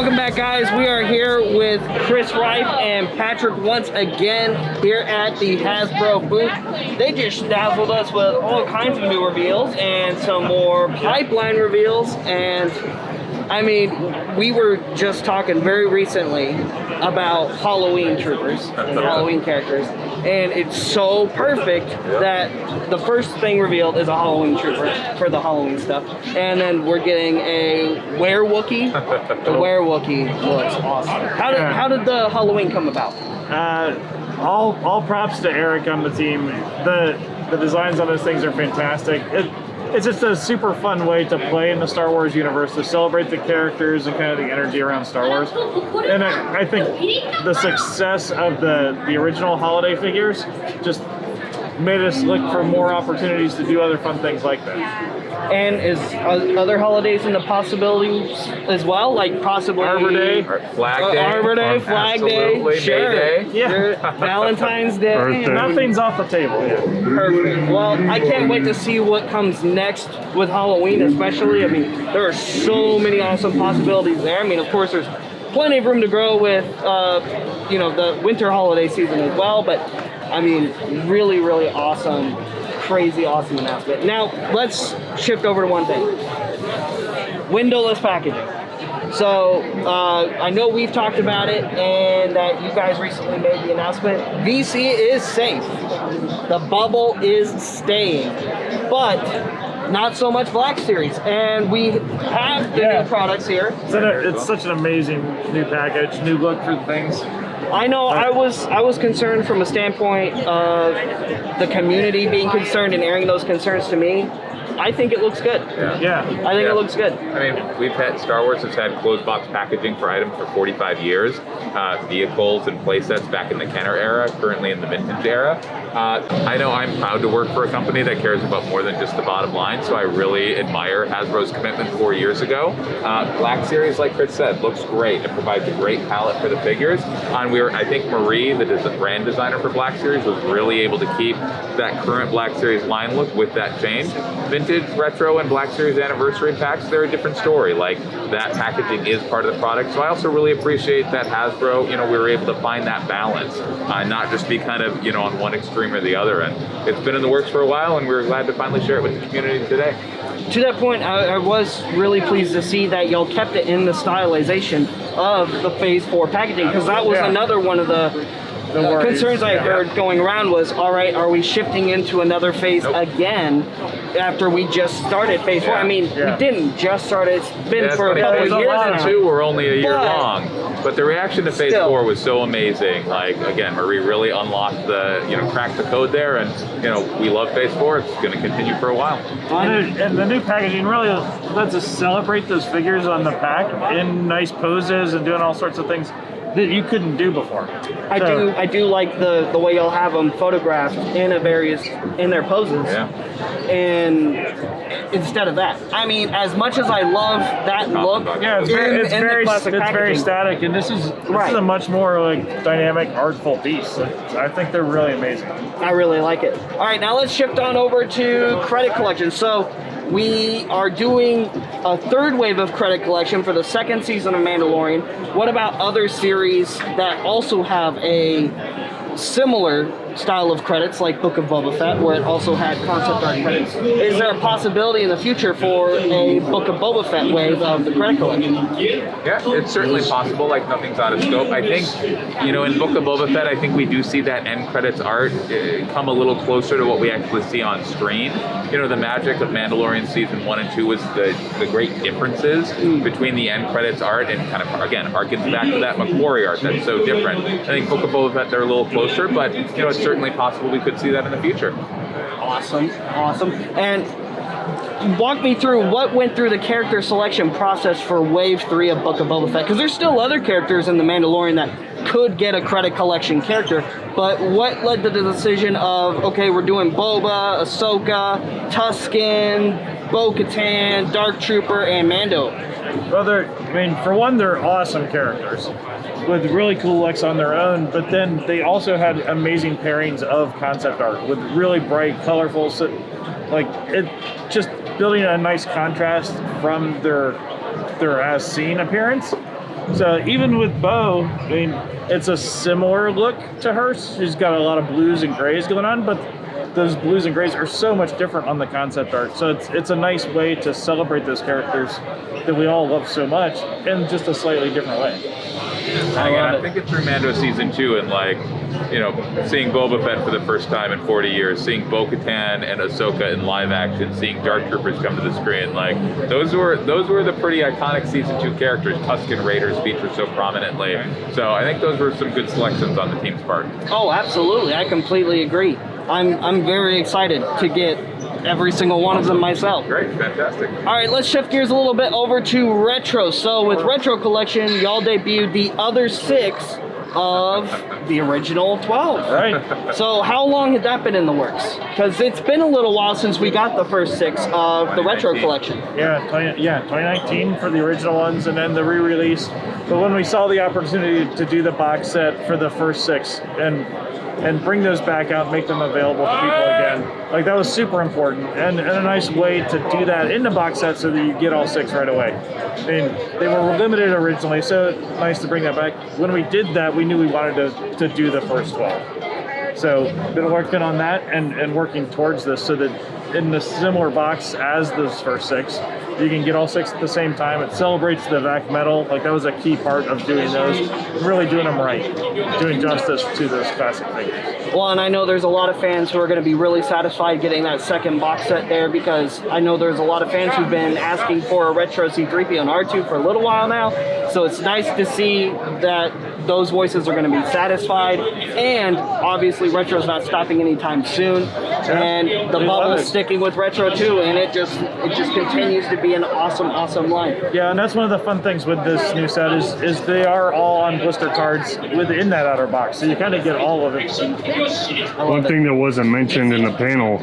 welcome back, guys. We are here with Chris Rife and Patrick once again here at the Hasbro booth. They just dazzled us with all kinds of new reveals and some more pipeline reveals. And I mean, we were just talking very recently about Halloween troopers and Halloween characters, and it's so perfect that the first thing revealed is a Halloween trooper for the Halloween stuff, and then we're getting a Were-Wookiee. The Were-Wookiee looks awesome. How did the Halloween come about? All props to Eric on the team. The designs on those things are fantastic. It's just a super fun way to play in the Star Wars universe, to celebrate the characters and kind of the energy around Star Wars. And I think the success of the original holiday figures just made us look for more opportunities to do other fun things like that. And is other holidays in the possibilities as well, like possibly Arbor Day, Flag Day, Arbor Day, Flag Day, sure. May Day. Yeah, Valentine's Day. Birthday. Nothing's off the table yet. Perfect. Well, I can't wait to see what comes next with Halloween, especially. I mean, there are so many awesome possibilities there. I mean, of course, there's plenty of room to grow with, the winter holiday season as well. But I mean, really, really awesome. Crazy awesome announcement. Now let's shift over to one thing. Windowless packaging. So I know we've talked about it and that you guys recently made the announcement. VC is safe. The bubble is staying, but not so much Black Series. And we have the new products here. It's such an amazing new package, new look for things. I know I was concerned from a standpoint of the community being concerned and airing those concerns to me. I think it looks good. Yeah. I think it looks good. I mean, Star Wars has had closed box packaging for items for 45 years. Vehicles and playsets back in the Kenner era, currently in the vintage era. I know I'm proud to work for a company that cares about more than just the bottom line, so I really admire Hasbro's commitment 4 years ago. Black Series, like Chris said, looks great. It provides a great palette for the figures. I think Marie, the brand designer for Black Series, was really able to keep that current Black Series line look with that change. Vintage, retro, and Black Series anniversary packs, they're a different story. Like, that packaging is part of the product, so I also really appreciate that Hasbro, we were able to find that balance, not just be kind of, on one extreme or the other. And it's been in the works for a while, and we're glad to finally share it with the community today. To that point, I was really pleased to see that y'all kept it in the stylization of the Phase 4 packaging, because that was another one of the concerns I heard going around was, all right, are we shifting into another phase again after we just started Phase 4? I mean, we didn't just start it. It's been for a couple of years now. Phase 2 were only a year long. But the reaction to Phase 4 was so amazing. Like, again, Marie really unlocked cracked the code there, and, we love Phase 4. It's going to continue for a while. And the new packaging really lets us celebrate those figures on the pack in nice poses and doing all sorts of things that you couldn't do before. I do like the way you'll have them photographed in their poses. Yeah. And instead of that, I mean, as much as I love that look, it's very static, and this is a much more dynamic, artful piece. I think they're really amazing. I really like it. All right, now let's shift on over to credit collection. So we are doing a third wave of credit collection for the second season of Mandalorian. What about other series that also have a similar style of credits, like Book of Boba Fett, where it also had concept art credits? Is there a possibility in the future for a Book of Boba Fett wave of the credit collection? Yeah, it's certainly possible. Like, nothing's out of scope. I think, in Book of Boba Fett, I think we do see that end credits art come a little closer to what we actually see on screen. The magic of Mandalorian Season 1 and 2 was the great differences between the end credits art and kind of, again, harkens back to that Macquarie art that's so different. I think Book of Boba Fett, they're a little closer, but, it's certainly possible we could see that in the future. Awesome. And walk me through what went through the character selection process for Wave 3 of Book of Boba Fett, because there's still other characters in The Mandalorian that could get a credit collection character, but what led to the decision of, okay, we're doing Boba, Ahsoka, Tusken, Bo-Katan, Dark Trooper, and Mando? Well, for one, they're awesome characters with really cool looks on their own, but then they also had amazing pairings of concept art with really bright, colorful, just building a nice contrast from their as seen appearance. So even with Bo, I mean, it's a similar look to her. She's got a lot of blues and grays going on, but those blues and grays are so much different on the concept art. So it's a nice way to celebrate those characters that we all love so much in just a slightly different way. I think it's through Mando season 2 and like, you know, seeing Boba Fett for the first time in 40 years, seeing Bo-Katan and Ahsoka in live action, seeing Dark Troopers come to the screen, like those were the pretty iconic season 2 characters. Tusken Raiders feature so prominently. So I think those were some good selections on the team's part. Oh, absolutely. I completely agree. I'm very excited to get every single one of them myself. Great, fantastic. All right, let's shift gears a little bit over to retro. So with Retro Collection, y'all debuted the other 6 of the original 12. Right. So how long had that been in the works? Because it's been a little while since we got the first 6 of the Retro Collection. Yeah, 2019 for the original ones, and then the re-release. But when we saw the opportunity to do the box set for the first 6 and bring those back out, make them available to people again, like that was super important, and a nice way to do that in the box set so that you get all 6 right away. I mean, they were limited originally, so nice to bring that back. When we did that, we knew we wanted to do the first 12. So been working on that and working towards this so that in the similar box as those first 6, you can get all 6 at the same time. It celebrates the VAC metal. Like that was a key part of doing those, really doing them right, doing justice to those classic figures. Well, and I know there's a lot of fans who are going to be really satisfied getting that second box set there, because I know there's a lot of fans who've been asking for a retro C-3PO and R2 for a little while now. So it's nice to see that those voices are going to be satisfied, and obviously retro's not stopping anytime soon, and the bubble's sticking with retro too, and it just continues to be an awesome line. Yeah, and that's one of the fun things with this new set is they are all on blister cards within that outer box, so you kind of get all of it. One thing that wasn't mentioned in the panel,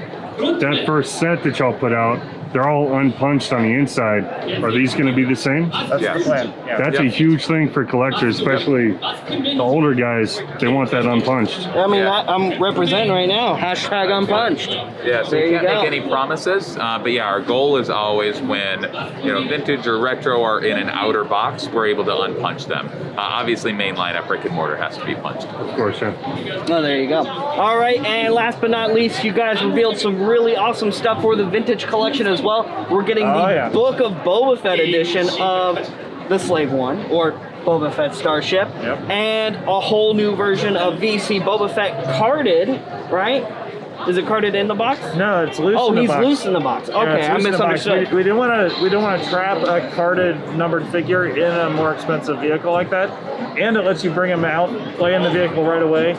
that first set that y'all put out, they're all unpunched on the inside. Are these going to be the same? That's the plan. Yeah. That's a huge thing for collectors, especially the older guys. They want that unpunched. I mean, I'm representing right now. Hashtag unpunched. Yeah, so There we you can't go. make any promises, but yeah, our goal is always when, you know, vintage or retro are in an outer box, we're able to unpunch them. Obviously, main lineup brick and mortar has to be punched. Of course, yeah. Oh, there you go. All right, and last but not least, you guys revealed some really awesome stuff for the vintage collection as well. We're getting the Book of Boba Fett edition of the Slave One, or Boba Fett Starship, and a whole new version of VC Boba Fett carded, right? Is it carded in the box? No, it's loose. Oh, in the he's box. loose in the box. Okay, Yeah, I it's loose in the box. misunderstood. We didn't want to trap a carded numbered figure in a more expensive vehicle like that, and it lets you bring him out, play in the vehicle right away,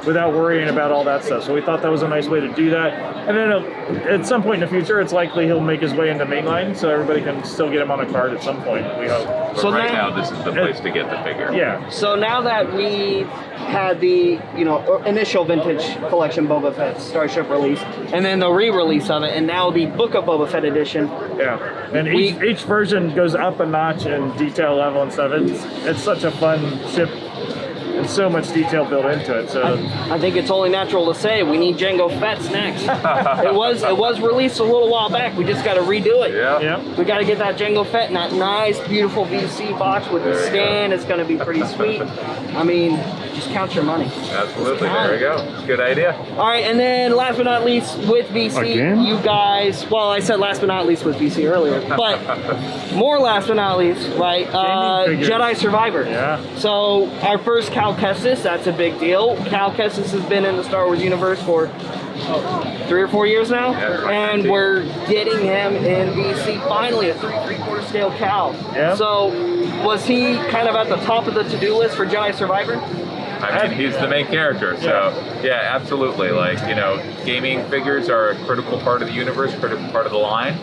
without worrying about all that stuff. So we thought that was a nice way to do that. And then at some point in the future, it's likely he'll make his way into mainline, so everybody can still get him on a card at some point. We hope. But So right now- now, this is the place to get the figure. Yeah. So now that we had the initial vintage collection Boba Fett Starship release, and then the re-release of it, and now the Book of Boba Fett edition. Yeah, and each version goes up a notch in detail level and stuff. It's such a fun ship, and so much detail built into it. So I think it's only natural to say we need Jango Fett's next. it was released a little while back. We just got to redo it. Yeah. We got to get that Jango Fett in that nice, beautiful VC box with the stand. It's going to be pretty sweet. I mean, just count your money. Absolutely. There we go. It's a good idea. All right, and then last but not least with VC, Again? you guys, well, I said last but not least with VC earlier, but more last but not least, right? figures. Jedi Survivor. Yeah. So our first Cal Kestis, that's a big deal. Cal Kestis has been in the Star Wars universe for 3 or 4 years now, Yeah, and we're getting him in VC finally, a 3/4 scale Cal. Yeah. So was he kind of at the top of the to-do list for Jedi Survivor? I mean, he's the main character, so yeah, absolutely. Like, you know, gaming figures are a critical part of the universe, critical part of the line.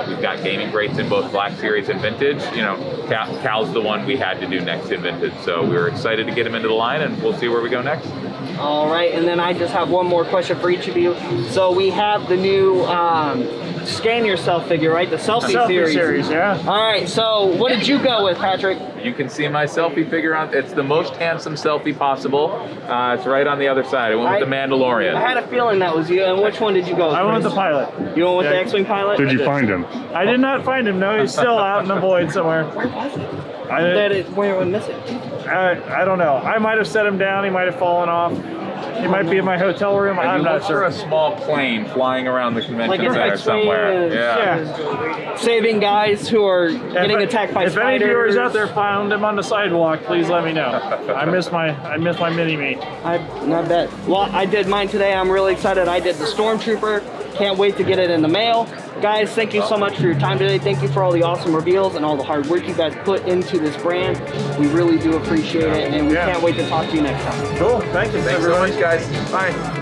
We've got gaming greats in both Black Series and Vintage. You know, Cal's the one we had to do next in Vintage, so we were excited to get him into the line, and we'll see where we go next. All right, and then I just have one more question for each of you. So we have the new Scan Yourself figure, right? The Selfie Series. Yeah. All right, so what did you go with, Patrick? You can see my selfie figure on. It's the most handsome selfie possible. It's right on the other side. I went with the I Mandalorian. had a feeling that was you, and which one did you go with? I went with the Chris? pilot. You went with Yeah. the X-Wing pilot? Did you find him? I did not find him. No, he's still out in the void somewhere. Where was it? that it went missing? I don't know. I might have set him down. He might have fallen off. He might be in my hotel room. I'm not sure. A small plane flying around the convention Like center it's somewhere. Yeah. Saving guys who are getting attacked by if spiders. any viewers out there found him on the sidewalk, please let me know. I miss my mini-me. I bet. Well, I did mine today. I'm really excited. I did the Stormtrooper. Can't wait to get it in the mail. Guys, thank you so much for your time today. Thank you for all the awesome reveals and all the hard work you guys put into this brand. We really do appreciate it, and we can't wait to talk to you next time. Cool. Thank you. Thanks so much, guys. Bye.